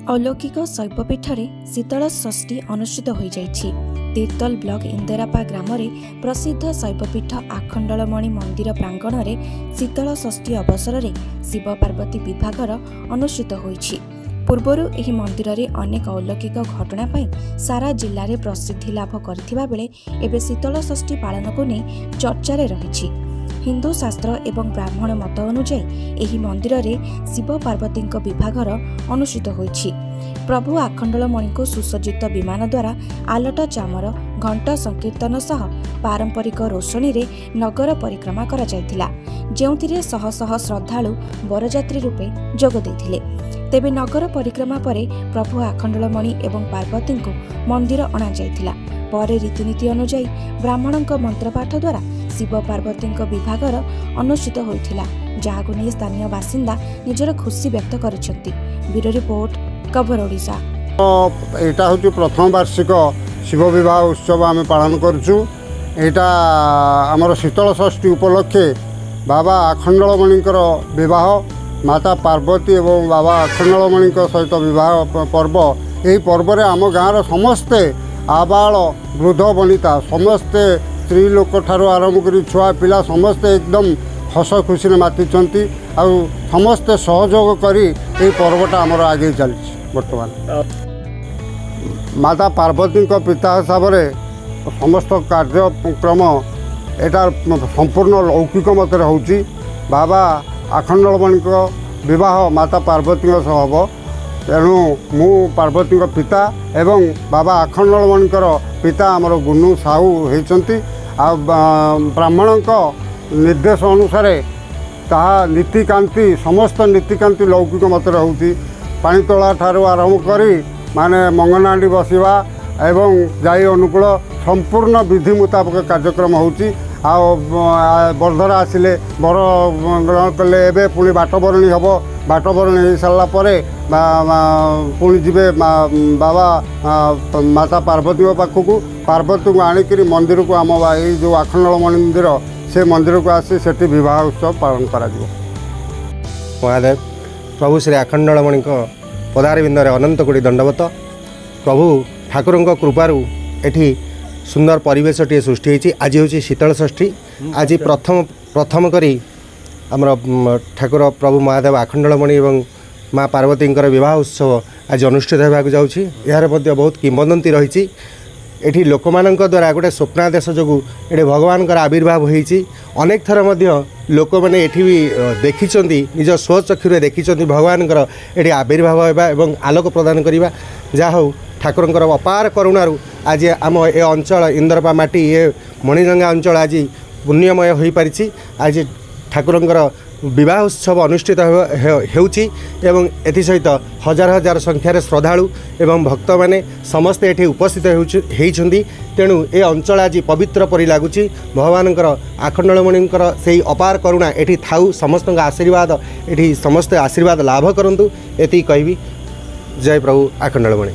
अलौकिक शैवपीठ में शीतल षष्ठी अनुष्ठित हो जाइछि। तीर्तल ब्लॉक इंदिरापा ग्राम में प्रसिद्ध शैवपीठ आखंडलमणि मंदिर प्रांगण में शीतल षष्ठी अवसर में शिव पार्वती विभागर अनुष्ठित होइछि। पूर्वरु एही मंदिर रे अनेक अलौकिक घटना पाई सारा जिल्ला रे प्रसिद्धि लाभ करथिबा बेले एबे शीतल षष्ठी पालन को नहीं चर्चा रे रहिछि। हिंदू शास्त्र एवं ब्राह्मण मत अनुसार एही मंदिर रे शिव पार्वती विभागर अनुष्ठित होइछि। प्रभु आखंडलमणि को सुसज्जित विमान द्वारा आलट चामर घंट संकीर्तन सह पारंपरिक रोशनी रे नगर परिक्रमा करा जायतिला, जेउथिरे शह शह श्रद्धालु बरजात्री रूपे जोग दैथिले। तेबे नगर परिक्रमा परे प्रभु आखंडलमणि एवं पार्वती को मंदिर अणा जायतिला। परे रीतिनीति अनुसार ब्राह्मणों मंत्रपाठ द्वारा शिव पार्वती विभागर अनुष्ठित होइथिला, जहाको नै स्थानीय बासिंदा निजर खुशी व्यक्त करिसेंती। Bureau report, cover Odisha. एटा होची प्रथम वार्षिक शिव विवाह उत्सव आम पालन करूँ। यहाँ आमर शीतल षष्ठी उपलक्षे बाबा आखंडलमणिकर विवाह, माता पार्वती एवं बाबा आखंडलमणि सहित विवाह पर्व। यही पर्व रे आम गाँव समस्ते आबाल वृद्ध वनिता समस्ते स्त्री लोक ठारू आरंभ कर छुआ पिला समस्ते एकदम हस खुशी मातिचंती। आ समस्ते सहयोग करी ये पर्वटा आमर आगे चली। बर्तमान माता पार्वती पिता हिसाब से समस्त कार्यक्रम एटा संपूर्ण लौकिक मत होची। बाबा आखंडलमणि विवाह माता पार्वती हम, तेणु मु पार्वती पिता एवं बाबा आखंडलमणि पिता आमर गुनु साहू होती। ब्राह्मण निर्देश अनुसार ताहा नीतिकांति समस्त नीतिकांति लौकिक मत होती। पानी तोला ठारू आरंभ करी माने मंगनाडी बसवा एवं जाई अनुकूल संपूर्ण विधि मुताबक कार्यक्रम होची। बरधरा आसिले बर ग्रहण कले एबे पुणी बाटबरणी हम। बाटबरणी हो सारा पुणी जीवे बाबा माता पार्वती पाखक। पार्वती को आणिक मंदिर को आम ये जो आखंडलमणि मंदिर से मंदिर को आसी सेठी विवाह उत्सव पालन करा जिवो। महादेव प्रभु श्री आखंडलमणि पदारविंदे अनंत कोटी दंडवत। प्रभु ठाकुर कृपारू एठी सुंदर परिवेश टी सृष्टि होती। आज हूँ शीतल षष्ठी। आज प्रथम करी आमर ठाकुर प्रभु महादेव आखंडलमणि एवं माँ पार्वती विवाह उत्सव आज अनुष्ठित होगा जाऊँगी। यार मध्य बहुत किंवदंती रही। एठी लोक मानक द्वारा गोटे स्वप्नादेश जो ये भगवान आविर्भाव होती। अनेक थर लोक मैंने एठी भी देखी निज स्वचक्षुरे देखी भगवान ये आविर्भाव होगा एवं आलोक प्रदान करवा। जहा हो ठाकुर अपार करुणारू आज आम ए अंचल इंदिरापा माटी ये मणिरंगा अंचल आज पुण्यमय हो पारी। आज ठाकुर विवाह उत्सव अनुष्ठित होउची एवं एथि सहित हजार हजार संख्यार श्रद्धालु एवं भक्त माने समस्ते एठी उपस्थित होइछन्ती। तेणु ए अंचल आज पवित्र परि लागुची। भगवान आखंडलमणि से अपार करुणा एठी थाउ। समस्त आशीर्वाद एठी समस्त आशीर्वाद लाभ करंतु एति कहबी। जय प्रभु आखंडलमणि।